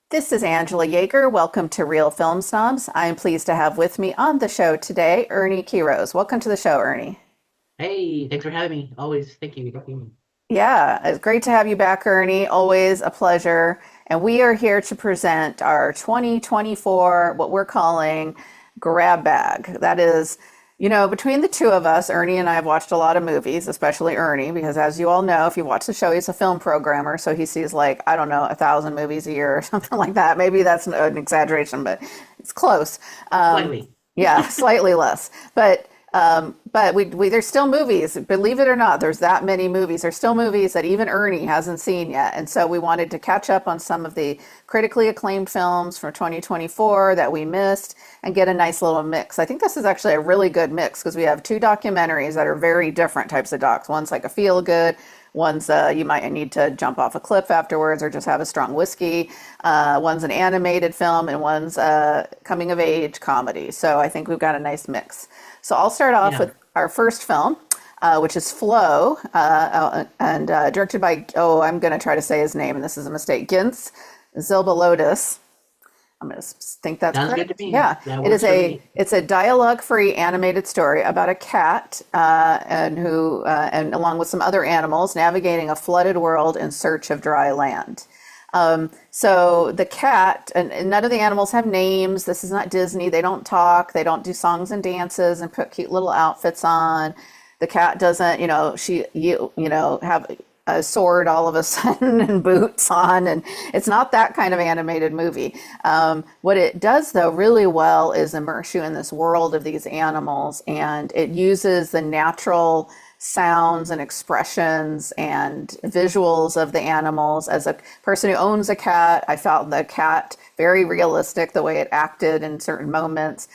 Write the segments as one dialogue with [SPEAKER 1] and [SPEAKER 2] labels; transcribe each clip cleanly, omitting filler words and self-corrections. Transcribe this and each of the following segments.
[SPEAKER 1] This is Angela Yeager. Welcome to Reel Film Snobs. I am pleased to have with me on the show today Ernie Quiroz. Welcome to the show, Ernie.
[SPEAKER 2] Hey, thanks for having me. Always, thank you.
[SPEAKER 1] Yeah, it's great to have you back, Ernie. Always a pleasure. And we are here to present our 2024, what we're calling grab bag. That is, between the two of us, Ernie and I have watched a lot of movies, especially Ernie, because as you all know, if you watch the show, he's a film programmer. So he sees like, I don't know, 1,000 movies a year or something like that. Maybe that's an exaggeration, but it's close.
[SPEAKER 2] Slightly.
[SPEAKER 1] Yeah, slightly less. But we there's still movies, believe it or not, there's that many movies. There's still movies that even Ernie hasn't seen yet. And so we wanted to catch up on some of the critically acclaimed films from 2024 that we missed and get a nice little mix. I think this is actually a really good mix because we have two documentaries that are very different types of docs. One's like a feel good, one's you might need to jump off a cliff afterwards or just have a strong whiskey. One's an animated film and one's coming of age comedy. So I think we've got a nice mix. So I'll start off
[SPEAKER 2] Yeah.
[SPEAKER 1] with our first film, which is Flow, and directed by, oh, I'm going to try to say his name, and this is a mistake, Gints, Zilbalodis. I'm going to think that's
[SPEAKER 2] Sounds good to
[SPEAKER 1] correct.
[SPEAKER 2] me.
[SPEAKER 1] Yeah,
[SPEAKER 2] That
[SPEAKER 1] it is
[SPEAKER 2] works for me.
[SPEAKER 1] it's a dialogue-free animated story about a cat and along with some other animals navigating a flooded world in search of dry land. So the cat and none of the animals have names. This is not Disney. They don't talk. They don't do songs and dances and put cute little outfits on. The cat doesn't, have a sword all of a sudden and boots on. And it's not that kind of animated movie. What it does though really well is immerse you in this world of these animals, and it uses the natural sounds and expressions and visuals of the animals. As a person who owns a cat, I felt the cat very realistic, the way it acted in certain moments.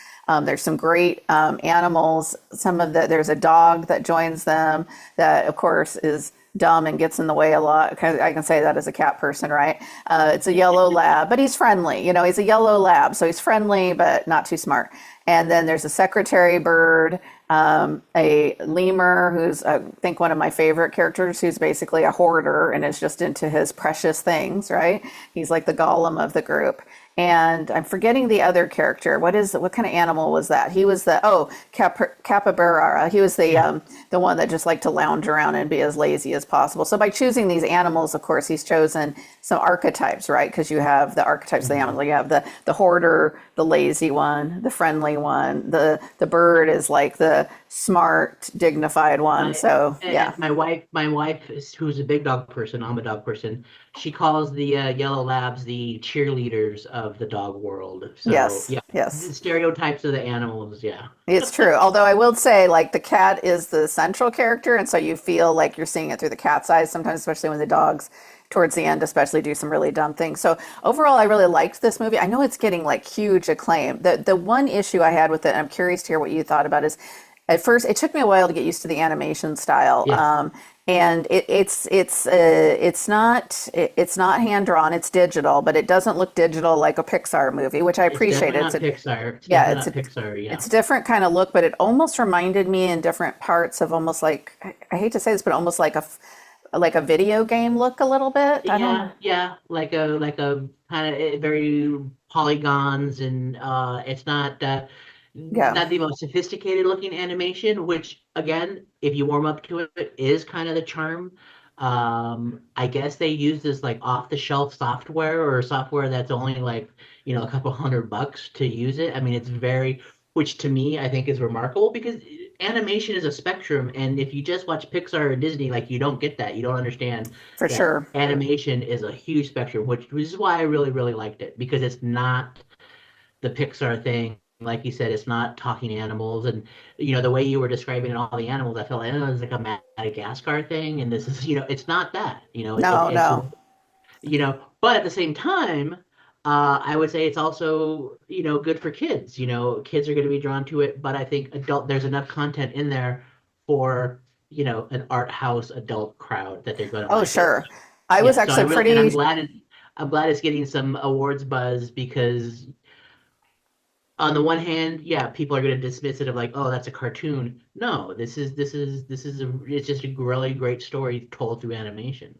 [SPEAKER 1] There's some great animals. There's a dog that joins them that, of course, is dumb and gets in the way a lot. I can say that as a cat person, right? It's a yellow lab, but he's friendly. He's a yellow lab, so he's friendly, but not too smart. And then there's a secretary bird, a lemur, who's, I think, one of my favorite characters, who's basically a hoarder and is just into his precious things, right? He's like the Gollum of the group. And I'm forgetting the other character. What kind of animal was that? He was capybara. He was the one that just liked to lounge around and be as lazy as possible. So by choosing these animals, of course, he's chosen some archetypes, right? Because you have the archetypes of the animals. You have the hoarder, the lazy one, the friendly one. The bird is like the smart, dignified one. So yeah.
[SPEAKER 2] My wife who's a big dog person. I'm a dog person. She calls the yellow labs the cheerleaders of the dog world. So
[SPEAKER 1] Yes,
[SPEAKER 2] yeah, the
[SPEAKER 1] yes.
[SPEAKER 2] stereotypes of the animals. Yeah,
[SPEAKER 1] It's true. Although I will say, like, the cat is the central character, and so you feel like you're seeing it through the cat's eyes sometimes, especially when the dogs, towards the end, especially do some really dumb things. So overall, I really liked this movie. I know it's getting like huge acclaim. The one issue I had with it, and I'm curious to hear what you thought about, is at first it took me a while to get used to the animation style.
[SPEAKER 2] yeah.
[SPEAKER 1] And it's not hand drawn. It's digital, but it doesn't look digital like a Pixar movie, which I
[SPEAKER 2] It's
[SPEAKER 1] appreciate.
[SPEAKER 2] definitely not Pixar. It's
[SPEAKER 1] Yeah,
[SPEAKER 2] definitely not Pixar. Yeah,
[SPEAKER 1] it's a different kind of look, but it almost reminded me in different parts of almost like, I hate to say this, but almost like a video game look a little bit. I don't know.
[SPEAKER 2] yeah. Like a kind of very polygons, and it's
[SPEAKER 1] Yeah,
[SPEAKER 2] not the most sophisticated looking animation, which again, if you warm up to it, is kind of the charm. I guess they use this like off the shelf software, or software that's only like, a couple $100 to use it. I mean, it's which to me I think is remarkable, because animation is a spectrum, and if you just watch Pixar or Disney, like, you don't get that. You don't understand
[SPEAKER 1] for
[SPEAKER 2] that
[SPEAKER 1] sure.
[SPEAKER 2] animation is a huge spectrum, which is why I really, really liked it, because it's not the Pixar thing Like you said, it's not talking animals, and the way you were describing all the animals, I felt like it was like a Madagascar thing, and this is, it's not that.
[SPEAKER 1] No, no.
[SPEAKER 2] But at the same time, I would say it's also, good for kids. Kids are going to be drawn to it, but I think there's enough content in there for, an art house adult crowd that they're going to
[SPEAKER 1] Oh,
[SPEAKER 2] like it.
[SPEAKER 1] sure. I was
[SPEAKER 2] Yeah, so
[SPEAKER 1] actually
[SPEAKER 2] I'm
[SPEAKER 1] pretty.
[SPEAKER 2] glad it's getting some awards buzz because on the one hand, yeah, people are going to dismiss it of like, oh, that's a cartoon. No, it's just a really great story told through animation.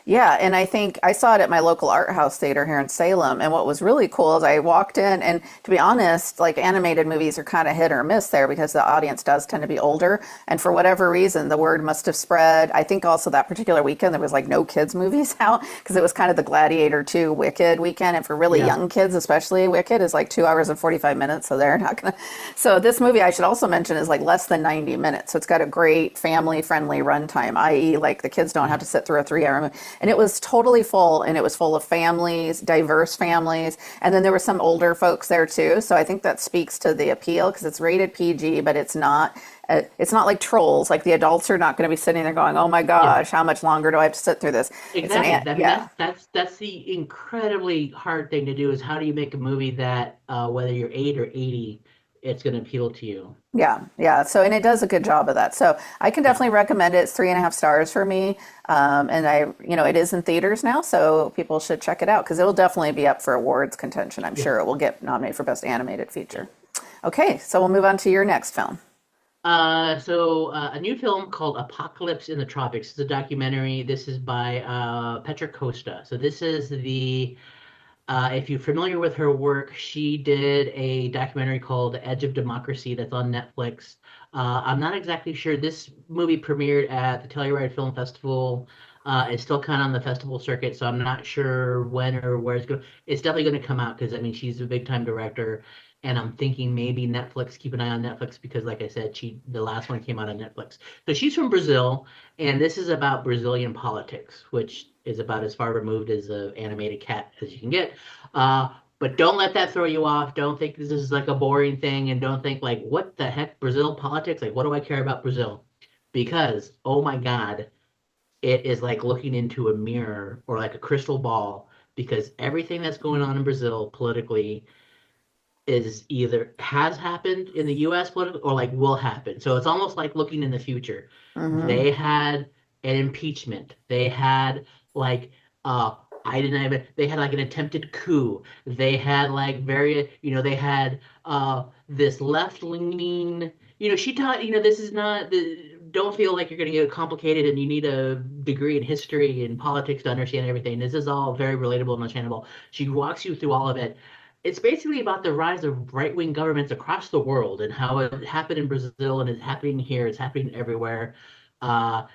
[SPEAKER 1] Yeah, and I think I saw it at my local art house theater here in Salem. And what was really cool is I walked in, and to be honest, like animated movies are kind of hit or miss there because the audience does tend to be older. And for whatever reason, the word must have spread. I think also that particular weekend there was like no kids movies out because it was kind of the Gladiator 2 Wicked weekend. And for really
[SPEAKER 2] Yeah.
[SPEAKER 1] young kids, especially, Wicked is like 2 hours and 45 minutes. So they're not going to. So this movie, I should also mention, is like less than 90 minutes. So it's got a great family friendly runtime, i.e., like the kids don't have to sit through a 3 hour movie. And it was totally full, and it was full of families, diverse families. And then there were some older folks there too. So I think that speaks to the appeal because it's rated PG, but it's not like Trolls. Like the adults are not going to be sitting there going, "Oh my
[SPEAKER 2] Yeah.
[SPEAKER 1] gosh, how much longer do I have to sit through this?" It's an
[SPEAKER 2] Exactly. I mean,
[SPEAKER 1] yeah.
[SPEAKER 2] that's the incredibly hard thing to do is how do you make a movie that whether you're 8 or 80, it's going to appeal to you.
[SPEAKER 1] Yeah, yeah. So, and it does a good job of that. So, I can
[SPEAKER 2] Yeah.
[SPEAKER 1] definitely recommend it. It's 3.5 stars for me. And it is in theaters now, so people should check it out because it will definitely be up for awards contention. I'm
[SPEAKER 2] Yeah.
[SPEAKER 1] sure it will get nominated for Best Animated
[SPEAKER 2] Yeah.
[SPEAKER 1] Feature. Okay, so we'll move on to your next film.
[SPEAKER 2] A new film called Apocalypse in the Tropics. It's a documentary. This is by Petra Costa. So this is if you're familiar with her work, she did a documentary called The Edge of Democracy that's on Netflix. I'm not exactly sure. This movie premiered at the Telluride Film Festival. It's still kind of on the festival circuit, so I'm not sure when or where it's going. It's definitely going to come out because I mean she's a big time director, and I'm thinking maybe Netflix. Keep an eye on Netflix because, like I said, the last one came out on Netflix. So she's from Brazil, and this is about Brazilian politics, which is about as far removed as an animated cat as you can get. Uh, but don't let that throw you off. Don't think this is like a boring thing, and don't think like, what the heck, Brazil politics? Like, what do I care about Brazil? Because, oh my God, it is like looking into a mirror or like a crystal ball. Because everything that's going on in Brazil politically is either has happened in the US political or like will happen. So it's almost like looking in the future.
[SPEAKER 1] Hmm.
[SPEAKER 2] They had an impeachment. They had like I didn't even they had like an attempted coup. They had like they had this left-leaning, she taught, this is not the don't feel like you're going to get complicated and you need a degree in history and politics to understand everything. This is all very relatable and understandable. She walks you through all of it. It's basically about the rise of right-wing governments across the world and how it happened in Brazil and it's happening here, it's happening everywhere. Uh,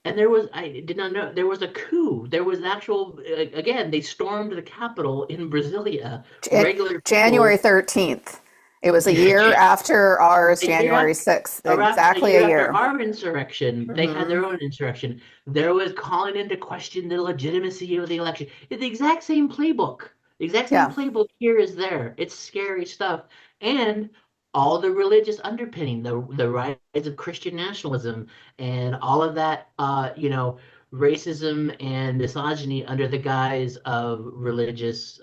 [SPEAKER 2] and I did not know, there was a coup. There was actual, again, they stormed the capital in Brasilia. Regular
[SPEAKER 1] January
[SPEAKER 2] people,
[SPEAKER 1] 13th. It was a year after ours,
[SPEAKER 2] a year
[SPEAKER 1] January
[SPEAKER 2] after,
[SPEAKER 1] 6th,
[SPEAKER 2] a
[SPEAKER 1] exactly
[SPEAKER 2] year
[SPEAKER 1] a
[SPEAKER 2] after
[SPEAKER 1] year.
[SPEAKER 2] our insurrection, they had
[SPEAKER 1] Hmm.
[SPEAKER 2] their own insurrection. There was calling into question the legitimacy of the election. It's the exact same playbook. The exact same
[SPEAKER 1] Yeah.
[SPEAKER 2] playbook here is there. It's scary stuff. And all the religious underpinning, the rise of Christian nationalism and all of that racism and misogyny under the guise of religious,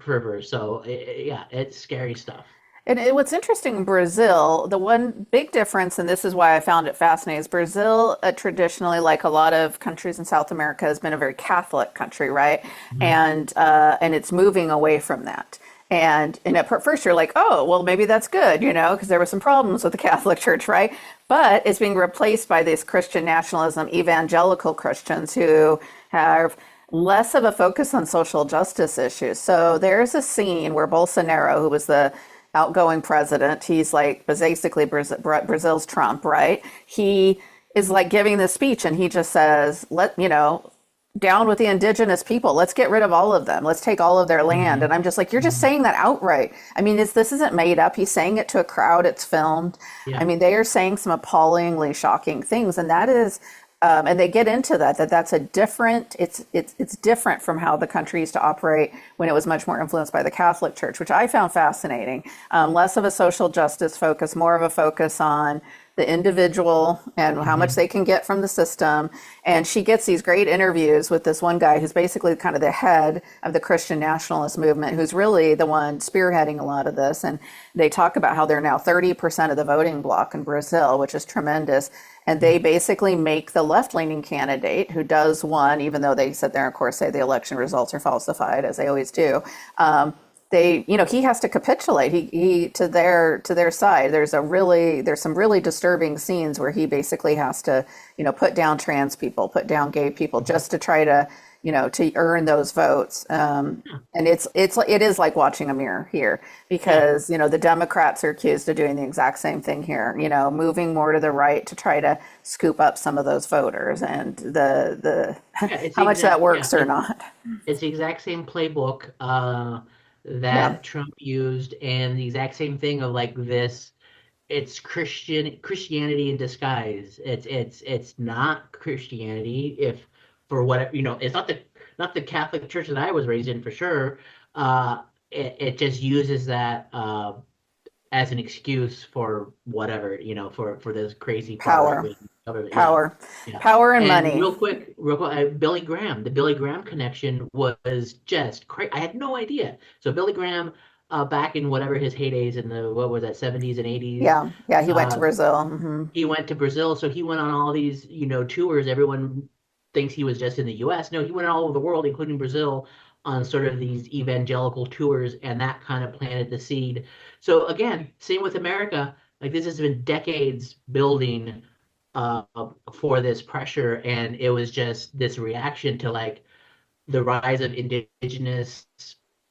[SPEAKER 2] fervor. So yeah, it's scary stuff.
[SPEAKER 1] And what's interesting in Brazil, the one big difference, and this is why I found it fascinating, is Brazil traditionally, like a lot of countries in South America, has been a very Catholic country, right?
[SPEAKER 2] Mhm.
[SPEAKER 1] And it's moving away from that. And at first you're like, oh, well, maybe that's good, because there were some problems with the Catholic Church, right? But it's being replaced by this Christian nationalism, evangelical Christians who have less of a focus on social justice issues. So there's a scene where Bolsonaro, who was the outgoing president, he's like basically Brazil's Trump, right? He is like giving this speech and he just says, down with the indigenous people. Let's get rid of all of them. Let's take all of their land. And
[SPEAKER 2] Mhm.
[SPEAKER 1] I'm just like, you're just
[SPEAKER 2] Mhm.
[SPEAKER 1] saying that outright. I mean, this isn't made up. He's saying it to a crowd. It's filmed. I
[SPEAKER 2] Yeah.
[SPEAKER 1] mean, they are saying some appallingly shocking things. And that is And they get into that that's a different, it's different from how the country used to operate when it was much more influenced by the Catholic Church, which I found fascinating. Less of a social justice focus, more of a focus on the individual and how much
[SPEAKER 2] Hmm.
[SPEAKER 1] they can get from the system. And she gets these great interviews with this one guy who's basically kind of the head of the Christian nationalist movement, who's really the one spearheading a lot of this. And they talk about how they're now 30% of the voting bloc in Brazil, which is tremendous. And they basically make the left-leaning candidate who does won, even though they sit there and of course say the election results are falsified, as they always do. He has to capitulate. He to their side. There's some really disturbing scenes where he basically has to, put down trans people, put down gay people, just to try to, to earn those votes. And it is like watching a mirror here
[SPEAKER 2] Yeah.
[SPEAKER 1] because, the Democrats are accused of doing the exact same thing here, moving more to the right to try to scoop up some of those voters and the
[SPEAKER 2] Yeah, it's
[SPEAKER 1] how
[SPEAKER 2] the
[SPEAKER 1] much that
[SPEAKER 2] exact yeah,
[SPEAKER 1] works or not.
[SPEAKER 2] it's the exact same playbook
[SPEAKER 1] Yeah.
[SPEAKER 2] that Trump used, and the exact same thing of like this. It's Christianity in disguise. It's not Christianity. If for what it's not the Catholic Church that I was raised in for sure. It just uses that as an excuse for whatever, for this crazy far right
[SPEAKER 1] Power.
[SPEAKER 2] wing government. Yeah,
[SPEAKER 1] Power,
[SPEAKER 2] yeah.
[SPEAKER 1] power and
[SPEAKER 2] And
[SPEAKER 1] money.
[SPEAKER 2] real quick, Billy Graham, the Billy Graham connection was just crazy. I had no idea. So Billy Graham, back in whatever his heydays in the what was that 70s and 80s,
[SPEAKER 1] Yeah, yeah, he went to
[SPEAKER 2] uh,
[SPEAKER 1] Brazil. Hmm.
[SPEAKER 2] he went to Brazil. So he went on all these, tours. Everyone thinks he was just in the U.S. No, he went all over the world, including Brazil, on sort of these evangelical tours, and that kind of planted the seed. So again, same with America. Like this has been decades building uh, for this pressure, and it was just this reaction to like the rise of indigenous,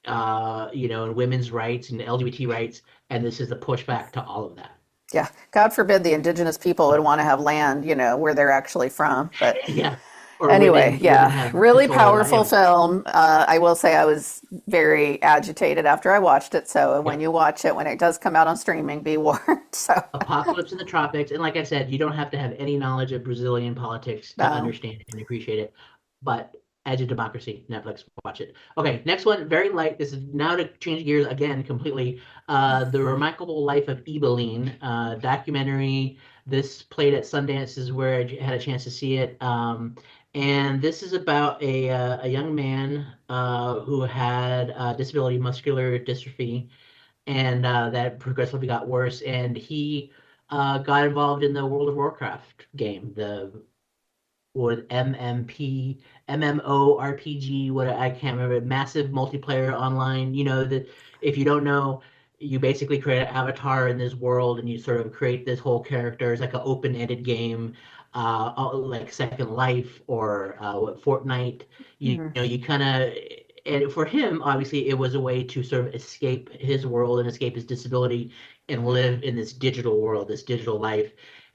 [SPEAKER 2] and women's rights and LGBT rights, and this is the pushback to all of that.
[SPEAKER 1] Yeah, God forbid the indigenous people would want to have land, where they're actually from. But
[SPEAKER 2] Yeah. Or
[SPEAKER 1] anyway,
[SPEAKER 2] women
[SPEAKER 1] yeah,
[SPEAKER 2] have
[SPEAKER 1] really
[SPEAKER 2] control of their
[SPEAKER 1] powerful
[SPEAKER 2] lives.
[SPEAKER 1] film. I will say I was very agitated after I watched it. So when
[SPEAKER 2] Yeah.
[SPEAKER 1] you watch it, when it does come out on streaming, be warned. So,
[SPEAKER 2] Apocalypse in the Tropics. And like I said, you don't have to have any knowledge of Brazilian politics to
[SPEAKER 1] um,
[SPEAKER 2] understand and appreciate it. But Edge of Democracy, Netflix, watch it. Okay, next one, very light. This is now to change gears again completely. The Remarkable Life of Ibelin, documentary. This played at Sundance. This is where I had a chance to see it. And this is about a young man who had disability muscular dystrophy, and that progressively got worse. And he got involved in the World of Warcraft game, the with MMP, MMORPG, what I can't remember, massive multiplayer online. That if you don't know, you basically create an avatar in this world and you sort of create this whole character. It's like an open-ended game, like Second Life or what Fortnite. You kind of, and for him, obviously, it was a way to sort of escape his world and escape his disability and live in this digital world, this digital life.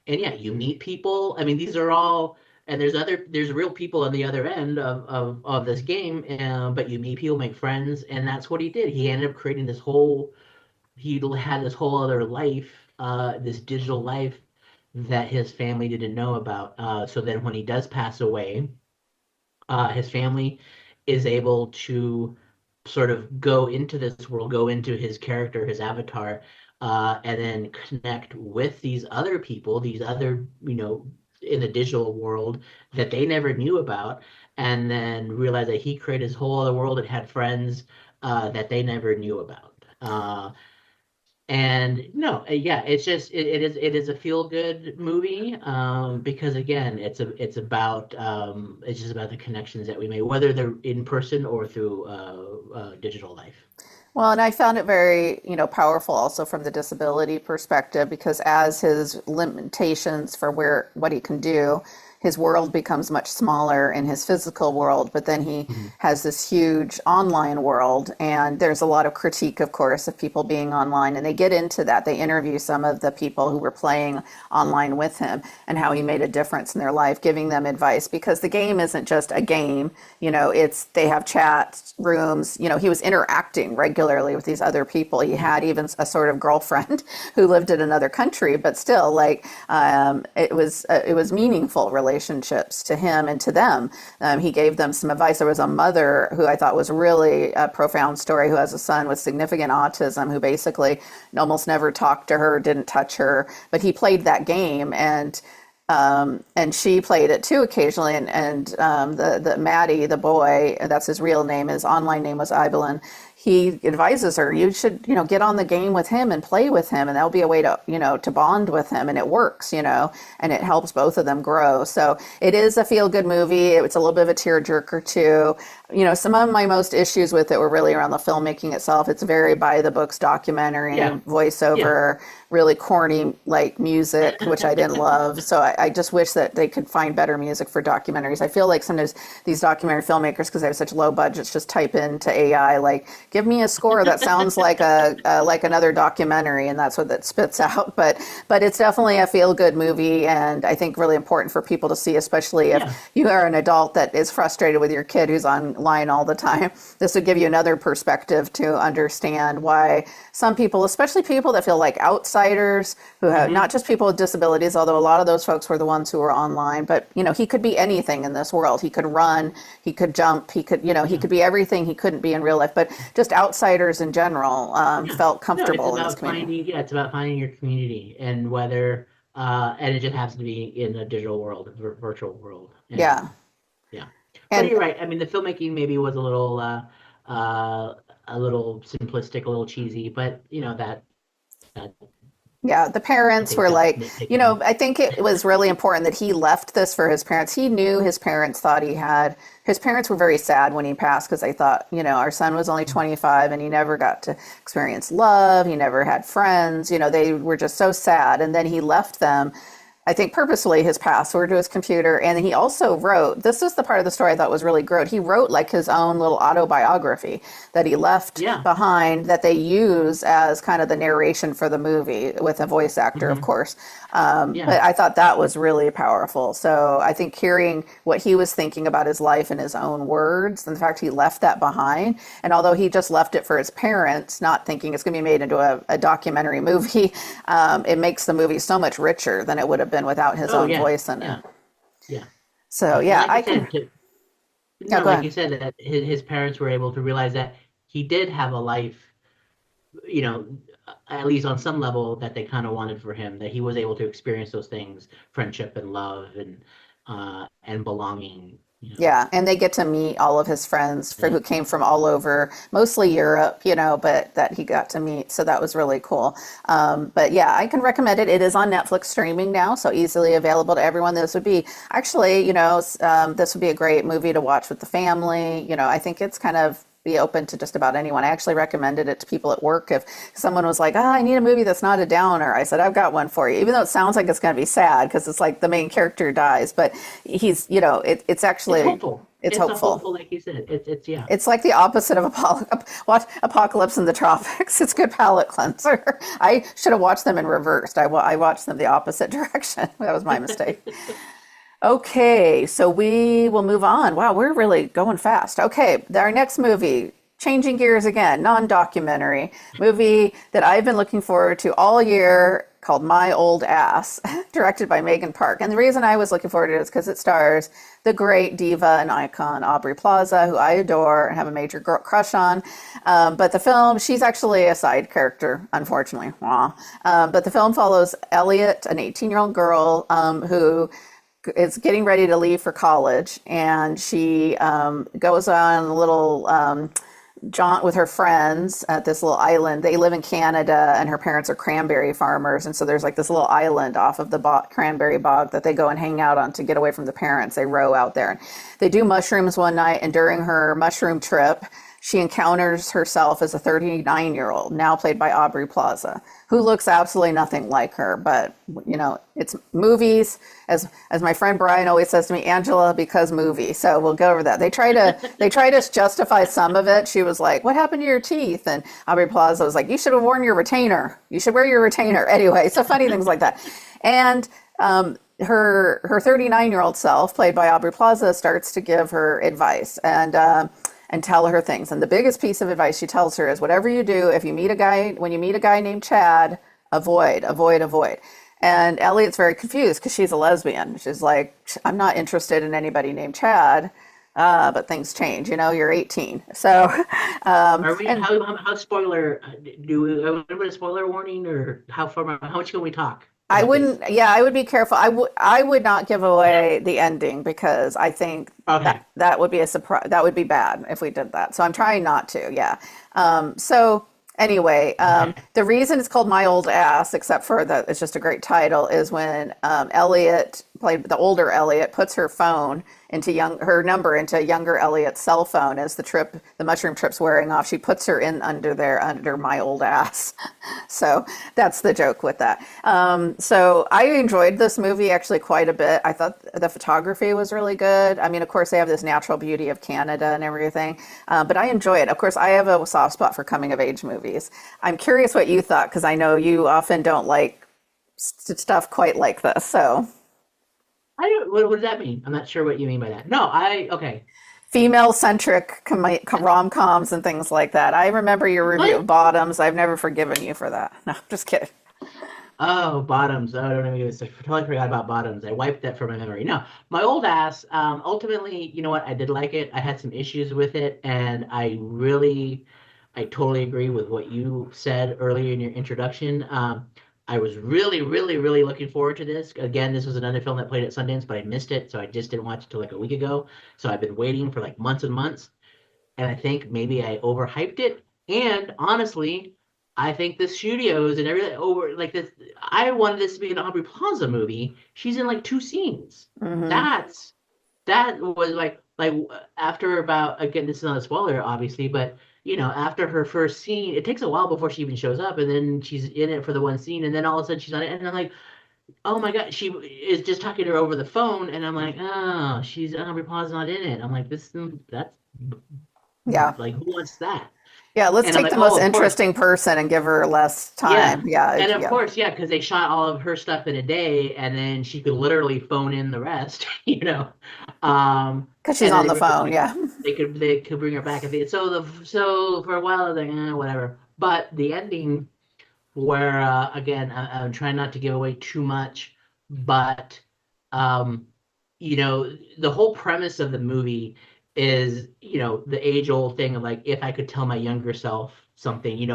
[SPEAKER 2] And yeah, you meet people. I mean, these are all, and there's real people on the other end of this game, but you meet people, make friends, and that's what he did. He ended up creating he had this whole other life, this digital life that his family didn't know about. So then when he does pass away, his family is able to sort of go into this world, go into his character, his avatar, and then connect with these other people, these other, in the digital world that they never knew about, and then realize that he created his whole other world and had friends that they never knew about. And no, yeah, it's just it is a feel good movie, because again, it's just about the connections that we make, whether they're in person or through digital life.
[SPEAKER 1] Well, and I found it very, powerful also from the disability perspective because as his limitations for what he can do, his world becomes much smaller in his physical world, but then he
[SPEAKER 2] Mhm.
[SPEAKER 1] has this huge online world. And there's a lot of critique, of course, of people being online. And they get into that. They interview some of the people who were playing online with him and how he made a difference in their life, giving them advice because the game isn't just a game. They have chat rooms. He was interacting regularly with these other people. He
[SPEAKER 2] Yeah.
[SPEAKER 1] had even a sort of girlfriend who lived in another country, but still, like it was meaningful relationships relationships to him and to them. He gave them some advice. There was a mother who I thought was really a profound story, who has a son with significant autism, who basically almost never talked to her, didn't touch her, but he played that game, and she played it too occasionally. And the Maddie, the boy, that's his real name, his online name was Ibelin. He advises her, you should, get on the game with him and play with him, and that'll be a way to, to bond with him, and it works, and it helps both of them grow. So it is a feel-good movie. It's a little bit of a tearjerker too. Some of my most issues with it were really around the filmmaking itself. It's very by the books documentary, voiceover, really corny like music, which I didn't love. So I just wish that they could find better music for documentaries. I feel like sometimes these documentary filmmakers, because they have such low budgets, just type into AI like, give me a score that sounds like like another documentary, and that's what that spits out. But it's definitely a feel-good movie, and I think really important for people to see, especially if you are an adult that is frustrated with your kid who's online all the time. This would give you another perspective to understand why some people, especially people that feel like outsiders, who have not just people with disabilities, although a lot of those folks were the ones who were online, but he could be anything in this world. He could run, he could jump, he could he could be everything he couldn't be in real life. But just outsiders in general felt comfortable in this community.
[SPEAKER 2] It's about finding your community, and whether and it just happens to be in a digital world, a virtual world. And, yeah. But you're right. I mean, the filmmaking maybe was a little simplistic, a little cheesy, but that.
[SPEAKER 1] Yeah, the parents were like, I think it was really important that he left this for his parents. He knew his parents thought his parents were very sad when he passed, because they thought, our son was only 25 and he never got to experience love. He never had friends. They were just so sad. And then he left them, I think purposefully, his password to his computer. And he also wrote, this is the part of the story I thought was really great. He wrote like his own little autobiography that he left behind, that they use as kind of the narration for the movie, with a voice actor, of course. But I thought that was really powerful. So I think hearing what he was thinking about his life in his own words, and the fact he left that behind, and although he just left it for his parents, not thinking it's going to be made into a documentary movie, it makes the movie so much richer than it would have been without his own voice in it. Yeah. So
[SPEAKER 2] like you said, that his parents were able to realize that he did have a life, at least on some level, that they kind of wanted for him, that he was able to experience those things, friendship and love and belonging.
[SPEAKER 1] Yeah, and they get to meet all of his friends who came from all over, mostly Europe, but that he got to meet. So that was really cool. But yeah, I can recommend it. It is on Netflix streaming now, so easily available to everyone. This would be actually, this would be a great movie to watch with the family. I think it's kind of be open to just about anyone. I actually recommended it to people at work. If someone was like, I need a movie that's not a downer, I said, I've got one for you. Even though it sounds like it's going to be sad, because it's like the main character dies, but he's, it's actually, it's hopeful.
[SPEAKER 2] Hopeful, like you said.
[SPEAKER 1] It's like the opposite of Apocalypse in the Tropics. It's good palate cleanser. I should have watched them in reverse. I watched them the opposite direction. That was my mistake. Okay, so we will move on. Wow, we're really going fast. Okay, our next movie, changing gears again, non-documentary movie that I've been looking forward to all year, called My Old Ass, directed by Megan Park. And the reason I was looking forward to it is because it stars the great diva and icon Aubrey Plaza, who I adore and have a major crush on. But the film, she's actually a side character, unfortunately. But the film follows Elliot, an 18-year-old girl who is getting ready to leave for college, and she goes on a little jaunt with her friends at this little island. They live in Canada, and her parents are cranberry farmers, and so there's like this little island off of the cranberry bog that they go and hang out on to get away from the parents. They row out there. They do mushrooms one night, and during her mushroom trip, she encounters herself as a 39-year-old, now played by Aubrey Plaza, who looks absolutely nothing like her. But, it's movies. As my friend Brian always says to me, Angela, because movie. So we'll go over that. They try to justify some of it. She was like, what happened to your teeth? And Aubrey Plaza was like, you should have worn your retainer. You should wear your retainer. Anyway, so funny things like that. And her 39-year-old self, played by Aubrey Plaza, starts to give her advice and tell her things. And the biggest piece of advice she tells her is, whatever you do, when you meet a guy named Chad, avoid. And Elliot's very confused because she's a lesbian. She's like, I'm not interested in anybody named Chad. But things change, you're 18. So,
[SPEAKER 2] Are we
[SPEAKER 1] and
[SPEAKER 2] how spoiler do we have a spoiler warning or how much can we talk
[SPEAKER 1] I
[SPEAKER 2] about this?
[SPEAKER 1] wouldn't, yeah, I would be careful. I would not give away the ending because I think
[SPEAKER 2] Okay.
[SPEAKER 1] that would be a surprise. That would be bad if we did that. So I'm trying not to. Yeah. So anyway,
[SPEAKER 2] Okay.
[SPEAKER 1] the reason it's called My Old Ass, except for that it's just a great title, is when Elliot, played the older Elliot, puts her number into younger Elliot's cell phone as the mushroom trip's wearing off. She puts her in under my old ass. So that's the joke with that. So I enjoyed this movie actually quite a bit. I thought the photography was really good. I mean, of course, they have this natural beauty of Canada and everything, but I enjoy it. Of course, I have a soft spot for coming of age movies. I'm curious what you thought because I know you often don't like stuff quite like this. So
[SPEAKER 2] I don't, what does that mean? I'm not sure what you mean by that. No, okay.
[SPEAKER 1] female centric rom coms and things like that. I remember your review
[SPEAKER 2] What?
[SPEAKER 1] of Bottoms. I've never forgiven you for that. No, just kidding.
[SPEAKER 2] Oh, bottoms. Oh, I don't even, I totally forgot about bottoms. I wiped that from my memory. No, my old ass, ultimately, you know what? I did like it. I had some issues with it, and I totally agree with what you said earlier in your introduction. I was really, really, really looking forward to this. Again, this was another film that played at Sundance, but I missed it, so I just didn't watch it till like a week ago. So I've been waiting for like months and months. And I think maybe I overhyped it. And honestly, I think the studios and everything over like this. I wanted this to be an Aubrey Plaza movie. She's in like two scenes.
[SPEAKER 1] Hmm.
[SPEAKER 2] That's that was like after about again. This is not a spoiler, obviously, but after her first scene, it takes a while before she even shows up, and then she's in it for the one scene, and then all of a sudden she's on it, and I'm like, oh my God, she is just talking to her over the phone, and I'm like, oh, she's Aubrey Plaza's not in it. I'm like, that's
[SPEAKER 1] Yeah.
[SPEAKER 2] like, who wants that?
[SPEAKER 1] Yeah, let's
[SPEAKER 2] And I'm
[SPEAKER 1] take
[SPEAKER 2] like,
[SPEAKER 1] the most
[SPEAKER 2] oh, of course.
[SPEAKER 1] interesting person and give her less time.
[SPEAKER 2] Yeah.
[SPEAKER 1] Yeah,
[SPEAKER 2] And of
[SPEAKER 1] yeah.
[SPEAKER 2] course, yeah, because they shot all of her stuff in a day and then she could literally phone in the rest, you know.
[SPEAKER 1] Because she's
[SPEAKER 2] And then
[SPEAKER 1] on the phone. Yeah.
[SPEAKER 2] they could bring her back. So for a while I was like, whatever. But the ending where again I'm trying not to give away too much, but um, the whole premise of the movie is the age old thing of like if I could tell my younger self something,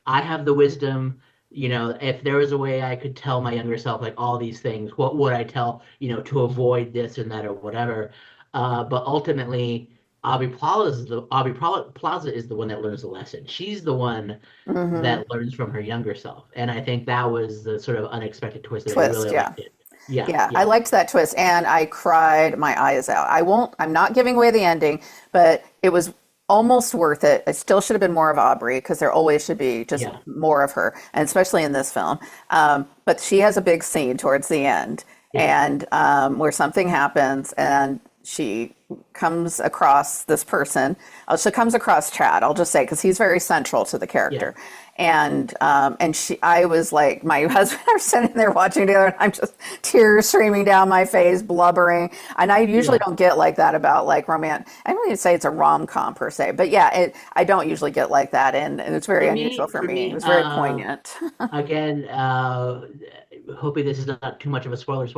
[SPEAKER 2] I have the wisdom. If there was a way I could tell my younger self like all these things, what would I tell, to avoid this and that or whatever. But ultimately, Plaza is the one that learns the lesson. She's the one
[SPEAKER 1] Hmm.
[SPEAKER 2] that learns from her younger self. And I think that was the sort of unexpected twist that I
[SPEAKER 1] Twist.
[SPEAKER 2] really
[SPEAKER 1] Yeah.
[SPEAKER 2] liked it. Yeah,
[SPEAKER 1] Yeah, I
[SPEAKER 2] yeah,
[SPEAKER 1] liked that twist and I cried my eyes out. I'm not giving away the ending, but it was almost worth it. It still should have been more of Aubrey because there always should be just
[SPEAKER 2] yeah,
[SPEAKER 1] more of her, and especially in this film. But she has a big scene towards the end,
[SPEAKER 2] yeah,
[SPEAKER 1] and where something happens, and she comes across this person. She comes across Chad. I'll just say because he's very central to the
[SPEAKER 2] yeah.
[SPEAKER 1] character, I was like, my husband are sitting there watching together, and I'm just tears streaming down my face, blubbering. And I usually
[SPEAKER 2] Yeah.
[SPEAKER 1] don't get like that about like romance. I don't even say it's a rom com per se, but yeah, I don't usually get like that, and it's very unusual for
[SPEAKER 2] For
[SPEAKER 1] me. It
[SPEAKER 2] me,
[SPEAKER 1] was very poignant.
[SPEAKER 2] again, hoping this is not too much of a spoiler.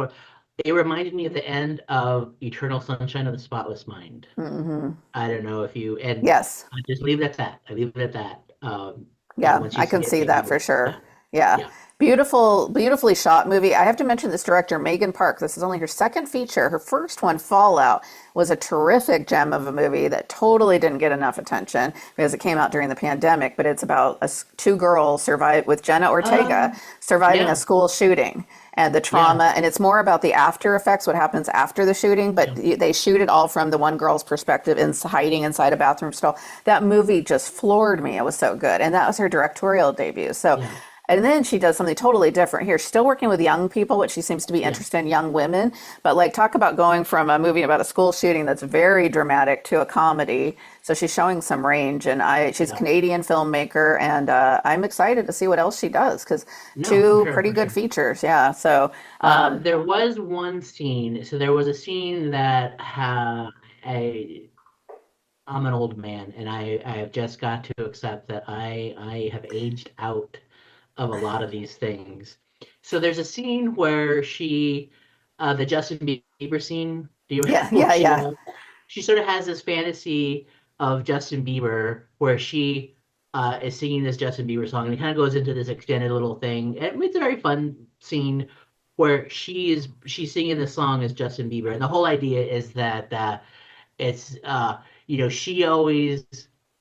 [SPEAKER 2] It reminded me of the end of Eternal Sunshine of the Spotless Mind.
[SPEAKER 1] Hmm.
[SPEAKER 2] I don't know if you, and
[SPEAKER 1] Yes.
[SPEAKER 2] I just leave it at that. I leave it at that.
[SPEAKER 1] Yeah,
[SPEAKER 2] Once you
[SPEAKER 1] I
[SPEAKER 2] see
[SPEAKER 1] can
[SPEAKER 2] it,
[SPEAKER 1] see
[SPEAKER 2] maybe
[SPEAKER 1] that
[SPEAKER 2] you,
[SPEAKER 1] for sure.
[SPEAKER 2] yeah,
[SPEAKER 1] Yeah.
[SPEAKER 2] yeah,
[SPEAKER 1] Beautifully shot movie. I have to mention this director, Megan Park. This is only her second feature. Her first one, Fallout, was a terrific gem of a movie that totally didn't get enough attention because it came out during the pandemic, but it's about two girls survive with Jenna Ortega surviving a
[SPEAKER 2] yeah,
[SPEAKER 1] school shooting and the
[SPEAKER 2] yeah,
[SPEAKER 1] trauma, and it's more about the after effects, what happens after the shooting, but
[SPEAKER 2] yeah.
[SPEAKER 1] they shoot it all from the one girl's perspective hiding inside a bathroom stall. That movie just floored me. It was so good, and that was her directorial debut. So,
[SPEAKER 2] Yeah,
[SPEAKER 1] and then she does something totally different here. She's still working with young people, which she seems to be
[SPEAKER 2] yeah,
[SPEAKER 1] interested in young women. But like, talk about going from a movie about a school shooting that's very dramatic to a comedy. So she's showing some range, and she's a
[SPEAKER 2] yeah.
[SPEAKER 1] Canadian filmmaker, and I'm excited to see what else she does because
[SPEAKER 2] No, for
[SPEAKER 1] two
[SPEAKER 2] sure,
[SPEAKER 1] pretty
[SPEAKER 2] for
[SPEAKER 1] good
[SPEAKER 2] sure.
[SPEAKER 1] features. Yeah. So,
[SPEAKER 2] There was one scene. So there was a scene that I I'm an old man, and I have just got to accept that I have aged out of a lot of these things. So there's a scene where the Justin Bieber scene. Do you
[SPEAKER 1] Yeah,
[SPEAKER 2] where
[SPEAKER 1] yeah, yeah.
[SPEAKER 2] she sort of has this fantasy of Justin Bieber where she is singing this Justin Bieber song, and it kind of goes into this extended little thing. And it's a very fun scene where she's singing the song as Justin Bieber, and the whole idea is that it's she always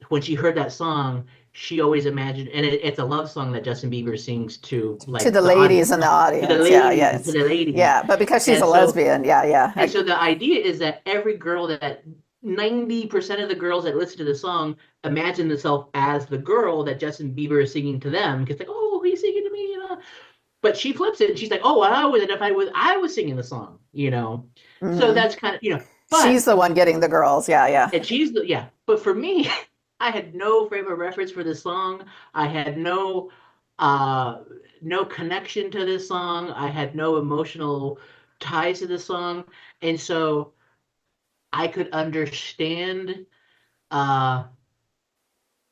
[SPEAKER 2] when she heard that song, she always imagined, and it's a love song that Justin Bieber sings to
[SPEAKER 1] To
[SPEAKER 2] like
[SPEAKER 1] the
[SPEAKER 2] the audience,
[SPEAKER 1] ladies in the
[SPEAKER 2] to the
[SPEAKER 1] audience. Yeah,
[SPEAKER 2] ladies, to
[SPEAKER 1] yes.
[SPEAKER 2] the ladies.
[SPEAKER 1] Yeah, but because she's a
[SPEAKER 2] And so
[SPEAKER 1] lesbian, yeah, yeah.
[SPEAKER 2] and so the idea is that every girl that 90% of the girls that listen to the song imagine themselves as the girl that Justin Bieber is singing to them because like, oh, he's singing to me, But she flips it and she's like, oh, I would identify with I was singing the song. So
[SPEAKER 1] Hmm.
[SPEAKER 2] that's kind of, but
[SPEAKER 1] She's the one getting the girls. Yeah, yeah.
[SPEAKER 2] and she's the yeah. But for me, I had no frame of reference for this song. I had uh no connection to this song. I had no emotional ties to this song. And so I could understand uh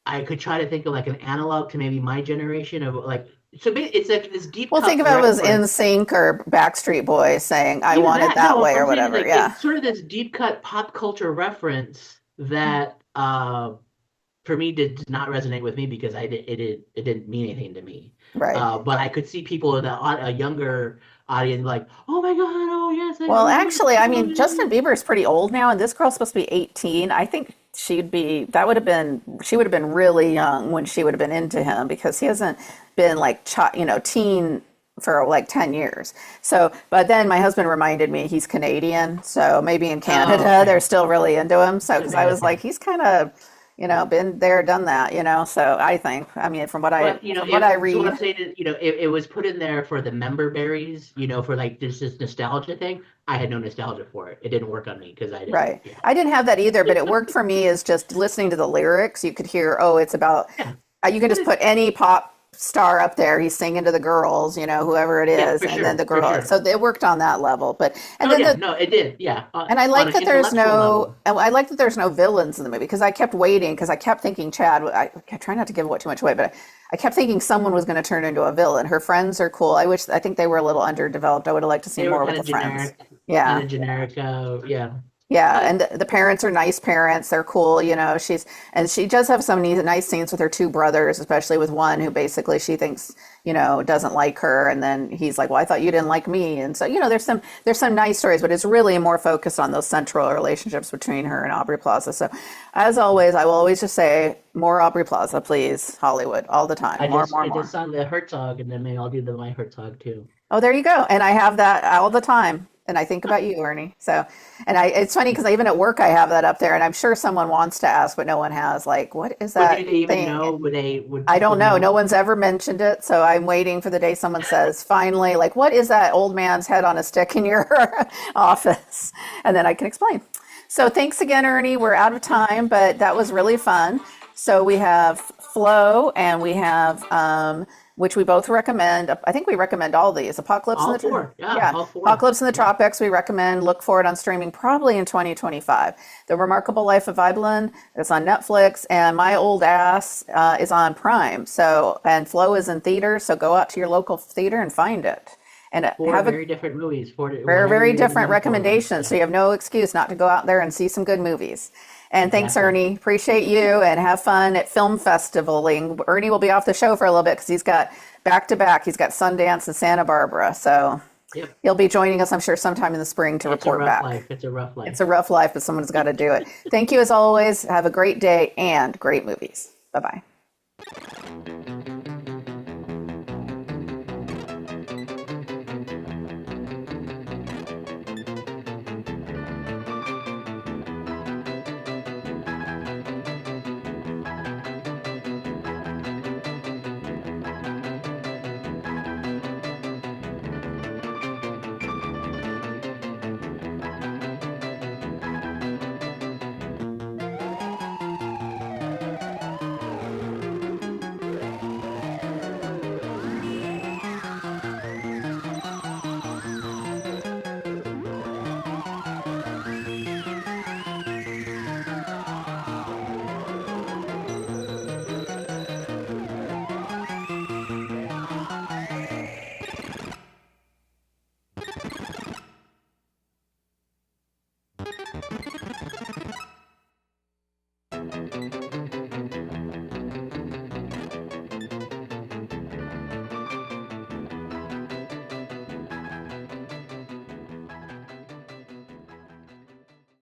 [SPEAKER 2] I could try to think of like an analog to maybe my generation of like it's like this deep
[SPEAKER 1] Well, think
[SPEAKER 2] cut
[SPEAKER 1] of it as
[SPEAKER 2] reference.
[SPEAKER 1] In Sync or Backstreet Boys saying, I
[SPEAKER 2] Even
[SPEAKER 1] want it
[SPEAKER 2] that,
[SPEAKER 1] that
[SPEAKER 2] no,
[SPEAKER 1] way or
[SPEAKER 2] I'm saying is
[SPEAKER 1] whatever.
[SPEAKER 2] like
[SPEAKER 1] Yeah.
[SPEAKER 2] it's sort of this deep cut pop culture reference that for me did not resonate with me because it didn't mean anything to me.
[SPEAKER 1] Right.
[SPEAKER 2] But I could see people in a younger audience like, oh my God, oh yes, I
[SPEAKER 1] Well,
[SPEAKER 2] love you.
[SPEAKER 1] actually, I mean, Justin Bieber is pretty old now, and this girl's supposed to be 18. I think she would have been really young when she would have been into him because he hasn't been like, teen for like 10 years. So, but then my husband reminded me he's Canadian. So maybe in
[SPEAKER 2] Oh,
[SPEAKER 1] Canada, they're
[SPEAKER 2] okay.
[SPEAKER 1] still really into him. So, because I was like,
[SPEAKER 2] Okay.
[SPEAKER 1] he's kind of, been there, done that. So I think, I mean,
[SPEAKER 2] But
[SPEAKER 1] from what I
[SPEAKER 2] so what
[SPEAKER 1] read.
[SPEAKER 2] I'm saying is, it was put in there for the member berries, for like this nostalgia thing. I had no nostalgia for it. It didn't work on me because I didn't,
[SPEAKER 1] Right. I didn't have that either, but it worked for me as just listening to the lyrics. You could hear, oh, it's about,
[SPEAKER 2] yeah,
[SPEAKER 1] you can
[SPEAKER 2] but
[SPEAKER 1] just put any pop star up there. He's singing to the girls, whoever it
[SPEAKER 2] yeah,
[SPEAKER 1] is, and then the
[SPEAKER 2] for
[SPEAKER 1] girl.
[SPEAKER 2] sure.
[SPEAKER 1] So it worked on that level. And
[SPEAKER 2] Oh
[SPEAKER 1] then
[SPEAKER 2] yeah, no, it did, yeah,
[SPEAKER 1] and
[SPEAKER 2] on an intellectual level.
[SPEAKER 1] I like that there's no villains in the movie because I kept waiting because I kept thinking I try not to give too much away, but I kept thinking someone was going to turn into a villain. Her friends are cool. I think they were a little underdeveloped. I would have liked to see
[SPEAKER 2] They were
[SPEAKER 1] more with the friends.
[SPEAKER 2] kind
[SPEAKER 1] Yeah.
[SPEAKER 2] of generic, yeah.
[SPEAKER 1] Yeah,
[SPEAKER 2] But
[SPEAKER 1] and the parents are nice parents. They're cool, she does have some nice scenes with her two brothers, especially with one who basically she thinks, doesn't like her, and then he's like, "Well, I thought you didn't like me." And so, there's some nice stories, but it's really more focused on those central relationships between her and Aubrey Plaza. So, as always, I will always just say more Aubrey Plaza, please, Hollywood, all the time, more, more,
[SPEAKER 2] I just
[SPEAKER 1] more.
[SPEAKER 2] saw the Herzog, and then maybe I'll do my Herzog too.
[SPEAKER 1] Oh, there you go. And I have that all the time. And I think about you, Ernie. So, it's funny because even at work, I have that up there. And I'm sure someone wants to ask, but no one has. Like, what is
[SPEAKER 2] But do
[SPEAKER 1] that
[SPEAKER 2] they even
[SPEAKER 1] thing?
[SPEAKER 2] know? Would
[SPEAKER 1] I
[SPEAKER 2] people
[SPEAKER 1] don't know. No
[SPEAKER 2] know?
[SPEAKER 1] one's ever mentioned it. So I'm waiting for the day someone says, finally, like, what is that old man's head on a stick in your office? And then I can explain. So thanks again, Ernie. We're out of time, but that was really fun. So we have Flow and we have, which we both recommend. I think we recommend all these. Apocalypse in
[SPEAKER 2] All
[SPEAKER 1] the,
[SPEAKER 2] four, yeah,
[SPEAKER 1] yeah,
[SPEAKER 2] all four.
[SPEAKER 1] Apocalypse in the
[SPEAKER 2] Yeah.
[SPEAKER 1] Tropics. We recommend. Look for it on streaming probably in 2025. The Remarkable Life of Ibelin is on Netflix, and My Old Ass is on Prime. So, and Flow is in theaters. So go out to your local theater and find it. And
[SPEAKER 2] Four
[SPEAKER 1] have a
[SPEAKER 2] very different movies.
[SPEAKER 1] very,
[SPEAKER 2] Whatever
[SPEAKER 1] very
[SPEAKER 2] you
[SPEAKER 1] different
[SPEAKER 2] recommend for them.
[SPEAKER 1] recommendations.
[SPEAKER 2] Yeah,
[SPEAKER 1] So you have no excuse not to go out there and see some good movies. And thanks,
[SPEAKER 2] exactly.
[SPEAKER 1] Ernie. Appreciate you and have fun at film festivaling. Ernie will be off the show for a little bit because he's got back to back. He's got Sundance and Santa Barbara. So
[SPEAKER 2] Yep.
[SPEAKER 1] he'll be joining us, I'm sure, sometime in the spring to
[SPEAKER 2] It's a
[SPEAKER 1] report
[SPEAKER 2] rough
[SPEAKER 1] back.
[SPEAKER 2] life. It's a rough
[SPEAKER 1] It's
[SPEAKER 2] life.
[SPEAKER 1] a rough life, but someone's got to do it. Thank you as always. Have a great day and great movies. Bye bye.